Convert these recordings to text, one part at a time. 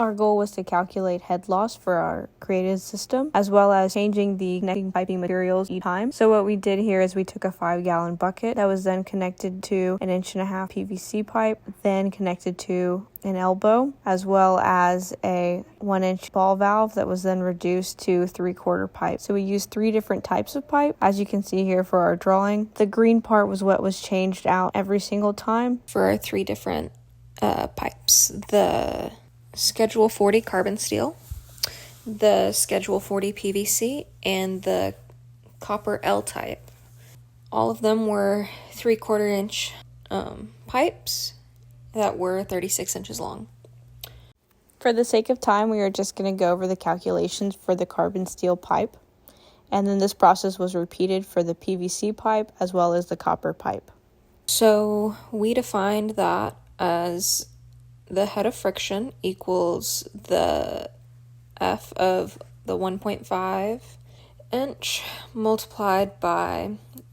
Our goal was to calculate head loss for our created system, as well as changing the connecting piping materials each time. So what we did here is we took a 5-gallon bucket that was then connected to an 1.5-inch PVC pipe, then connected to an elbow, as well as a 1-inch ball valve that was then reduced to 3/4 pipe. So we used 3 different types of pipe, as you can see here for our drawing. The green part was what was changed out every single time for our 3 different pipes. The Schedule 40 carbon steel, the Schedule 40 PVC, and the copper L-type. All of them were 3/4 inch pipes that were 36 inches long. For the sake of time, we are just going to go over the calculations for the carbon steel pipe. And then this process was repeated for the PVC pipe as well as the copper pipe. So we defined that as the head of friction equals the F of the 1.5 inch multiplied by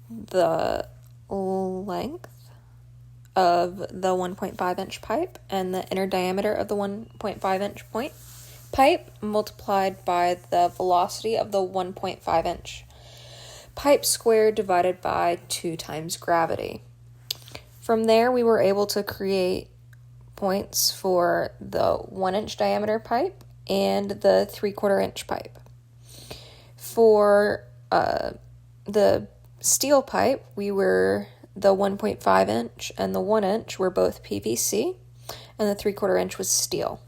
the length of the 1.5 inch pipe and the inner diameter of the 1.5 inch pipe multiplied by the velocity of the 1.5 inch pipe squared divided by 2 times gravity. From there, we were able to create points for the 1-inch diameter pipe and the 3/4 inch pipe. For the steel pipe, the 1.5 inch and the 1 inch were both PVC, and the 3/4 inch was steel.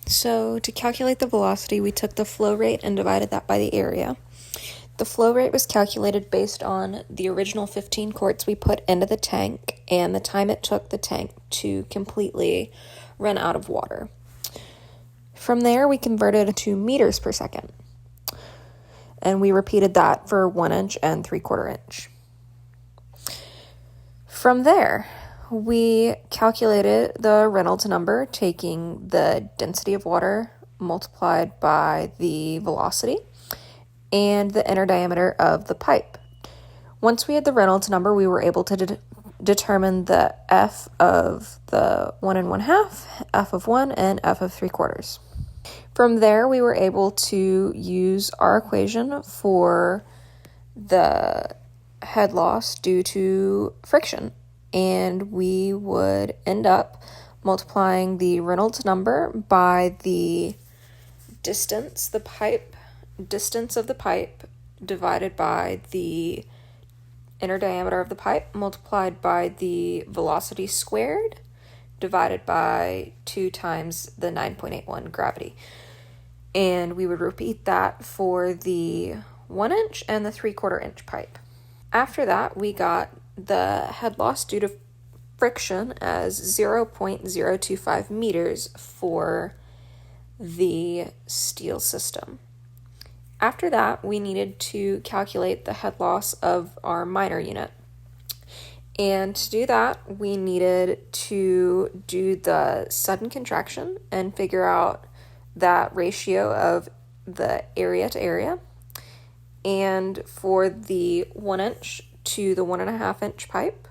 So to calculate the velocity, we took the flow rate and divided that by the area. The flow rate was calculated based on the original 15 quarts we put into the tank and the time it took the tank to completely run out of water. From there, we converted to meters per second, and we repeated that for 1 inch and 3/4 inch. From there, we calculated the Reynolds number, taking the density of water multiplied by the velocity and the inner diameter of the pipe. Once we had the Reynolds number, we were able to determine the F of the 1 1/2, F of 1, and F of 3/4. From there, we were able to use our equation for the head loss due to friction, and we would end up multiplying the Reynolds number by the distance of the pipe divided by the inner diameter of the pipe multiplied by the velocity squared divided by 2 times the 9.81 gravity. And we would repeat that for the 1 inch and the 3/4 inch pipe. After that, we got the head loss due to friction as 0.025 meters for the steel system. After that, we needed to calculate the head loss of our minor unit. And to do that, we needed to do the sudden contraction and figure out that ratio of the area to area. And for the 1 inch to the 1.5 inch pipe,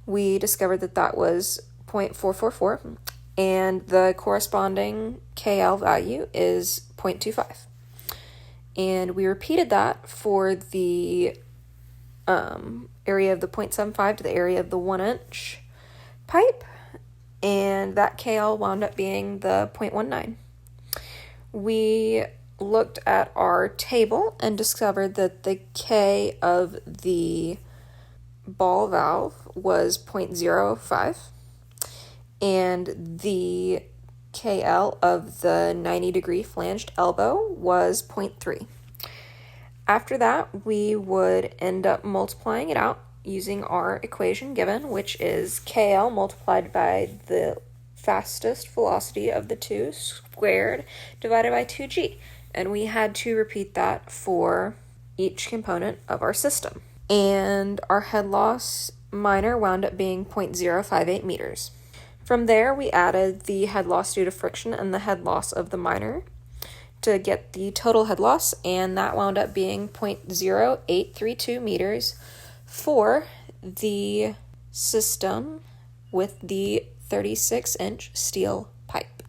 we discovered that that was 0.444, and the corresponding KL value is 0.25. And we repeated that for the area of the 0.75 to the area of the 1 inch pipe, and that KL wound up being the 0.19. We looked at our table and discovered that the K of the ball valve was 0.05, and the KL of the 90-degree flanged elbow was 0.3. After that, we would end up multiplying it out using our equation given, which is KL multiplied by the fastest velocity of the two squared divided by 2g. And we had to repeat that for each component of our system. And our head loss minor wound up being 0.058 meters. From there, we added the head loss due to friction and the head loss of the minor to get the total head loss, and that wound up being 0.0832 meters for the system with the 36-inch steel